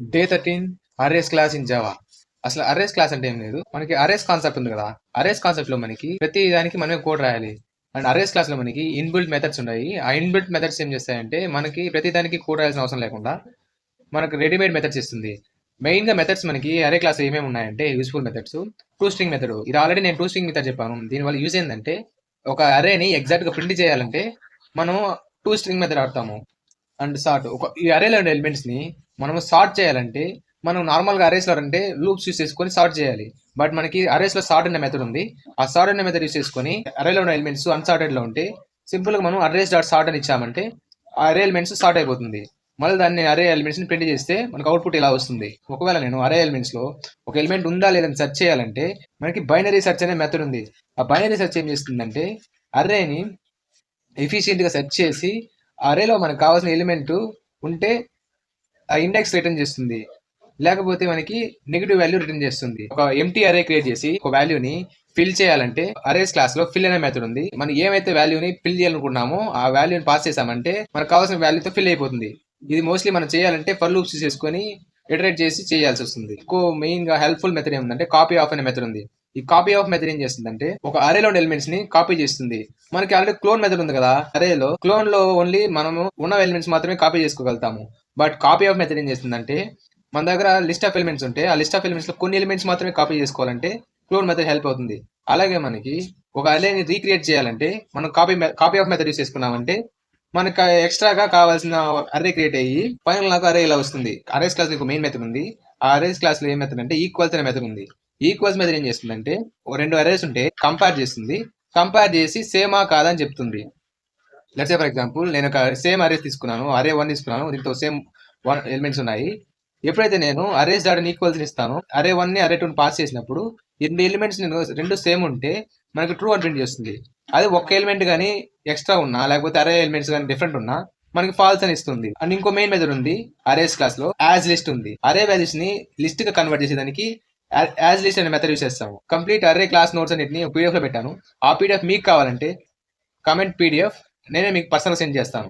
Day 13 arrays class in Java. అసలు arrays class అంటే ఏం లేదు, మనకి అరేస్ కాన్సెప్ట్ ఉంది కదా. అరేస్ కాన్సెప్ట్ లో మనకి ప్రతి దానికి మనమే కోడ్ రాయాలి. అండ్ అరేస్ క్లాస్ లో మనకి ఇన్బిల్ట్ మెథడ్స్ ఉన్నాయి. ఆ ఇన్బిల్ట్ మెథడ్స్ ఏం చేస్తాయంటే మనకి ప్రతి దానికి కోడ్ రాయాల్సిన అవసరం లేకుండా మనకు రెడీమేడ్ మెథడ్స్ ఇస్తుంది. మెయిన్ గా మెథడ్స్ మనకి అరే క్లాస్ ఏమేమి ఉన్నాయంటే useful methods, to string method. ఇది ఆల్రెడీ నేను టూ స్ట్రింగ్ మెథడ్ చెప్పాను. దీనివల్ల యూజ్ ఏంటంటే ఒక అరేని ఎగ్జాక్ట్ గా ప్రింట్ చేయాలంటే మనం టూ స్ట్రింగ్ మెథడ్ ఆడతాము. అండ్ సార్ట్, ఒక ఈ అరేలో ఉండే ఎలిమెంట్స్ ని మనం సార్ట్ చేయాలంటే మనం నార్మల్ గా అరేస్ లో అంటే లూప్స్ యూస్ చేసుకొని సార్ట్ చేయాలి. బట్ మనకి అరేస్ లో సార్ట్ అనే మెథడ్ ఉంది. ఆ సార్ట్ అనే మెథడ్ యూస్ చేసుకొని అరేలో ఉన్న ఎలిమెంట్స్ అన్సార్టెడ్ లో ఉంటే సింపుల్ గా మనం అరేస్ డాట్ సార్ట్ అని ఇచ్చామంటే ఆ అరే ఎలిమెంట్స్ సార్ట్ అయిపోతుంది. మళ్ళీ దాన్ని అరే ఎలిమెంట్స్ ని ప్రింట్ చేస్తే మనకు అవుట్పుట్ ఇలా వస్తుంది. ఒకవేళ నేను అరే ఎలిమెంట్స్ లో ఒక ఎలిమెంట్ ఉందా లేదని సెర్చ్ చేయాలంటే మనకి బైనరీ సెర్చ్ అనే మెథడ్ ఉంది. ఆ బైనరీ సెర్చ్ ఏం చేస్తుందంటే అరేని ఎఫిషియెంట్ గా సెర్చ్ చేసి అరేలో మనకు కావాల్సిన ఎలిమెంట్ ఉంటే ఆ ఇండెక్స్ రిటర్న్ చేస్తుంది, లేకపోతే మనకి నెగిటివ్ వాల్యూ రిటర్న్ చేస్తుంది. ఒక ఎంటీ అరే క్రియేట్ చేసి ఒక వాల్యూని ఫిల్ చేయాలంటే అరేస్ క్లాస్ లో ఫిల్ అనే మెథడ్ ఉంది. మనం ఏమైతే వాల్యూని ఫిల్ చేయాలనుకున్నామో ఆ వాల్యూని పాస్ చేసామంటే మనకు కావాల్సిన వాల్యూతో ఫిల్ అయిపోతుంది. ఇది మోస్ట్లీ మనం చేయాలంటే ఫర్ లూప్స్ చేసుకొని ఇటరేట్ చేసి చేయాల్సి వస్తుంది. ఇంకో మెయిన్ గా హెల్ప్ఫుల్ మెథడ్ ఏముందంటే కాపీ ఆఫ్ అనే మెథడ్ ఉంది. ఈ కాపీ ఆఫ్ మెథడ్ ఏం చేస్తుందంటే ఒక అరేలో ఎలిమెంట్స్ ని కాపీ చేస్తుంది. మనకి ఆల్రెడీ క్లోన్ మెథడ్ ఉంది కదా, అరేలో క్లోన్ లో ఓన్లీ మనము ఉన్న ఎలిమెంట్స్ మాత్రమే కాపీ చేసుకోగలుగుతాము. బట్ కాపీ ఆఫ్ మెథడ్ ఏం చేస్తుందంటే మన దగ్గర లిస్ట్ ఆఫ్ ఎలిమెంట్స్ ఉంటే ఆ లిస్ట్ ఆఫ్ ఎలిమెంట్స్ లో కొన్ని ఎలిమెంట్స్ మాత్రమే కాపీ చేసుకోవాలంటే క్లోన్ మెథడ్ హెల్ప్ అవుతుంది. అలాగే మనకి ఒక అరేని రీక్రియేట్ చేయాలంటే మనం కాపీ ఆఫ్ మెథడ్ యూస్ చేసుకున్నామంటే మనకు ఎక్స్ట్రాగా కావాల్సిన అరే క్రియేట్ అయ్యి ఫైనల్ నాకు అరే ఇలా వస్తుంది. అరేస్ క్లాస్ లో మెయిన్ మెథడ్ ఉంది. ఆ అరేస్ క్లాస్ లో ఏం మెథడ్ అంటే ఈక్వల్స్ అనే మెథడ్ ఉంది. ఈక్వల్స్ మెథడ్ ఏం చేస్తుందంటే ఒక రెండు అరేస్ ఉంటే కంపేర్ చేస్తుంది. కంపేర్ చేసి సేమా కాదా అని చెప్తుంది. లెట్స్ సే ఫర్ ఎగ్జాంపుల్ నేను ఒక సేమ్ అరేస్ తీసుకున్నాను, అరే 1 తీసుకున్నాను, దీంతో సేమ్ 1 ఎలిమెంట్స్ ఉన్నాయి. ఎప్పుడైతే నేను అరేస్ డాట్ ఈక్వల్స్ ఇస్తాను, అరే 1 ని అరే 2 ని పాస్ చేసినప్పుడు రెండు ఎలిమెంట్స్ నేను రెండు సేమ్ ఉంటే మనకి ట్రూ అని ప్రింట్ చేస్తుంది. అది ఒక్క ఎలిమెంట్ కానీ ఎక్స్ట్రా ఉన్నా లేకపోతే అరే ఎలిమెంట్స్ కానీ డిఫరెంట్ ఉన్నా మనకి ఫాల్స్ అని ఇస్తుంది. అండ్ ఇంకో మెయిన్ మెథడ్ ఉంది అరేస్ క్లాస్ లో, యాజ్ లిస్ట్ ఉంది. అరే వాల్యూస్ ని లిస్ట్ గా కన్వర్ట్ చేసేదానికి యాజ్ లిస్ట్ అనే మెథడ్ యూస్ చేస్తాము. కంప్లీట్ అరే క్లాస్ నోట్స్ అన్నిటిని పీడిఎఫ్ లో పెట్టాను. ఆ పీడిఎఫ్ మీకు కావాలంటే కమెంట్ పీడిఎఫ్ నేనే మీకు పర్సనల్ సెండ్ చేస్తాను.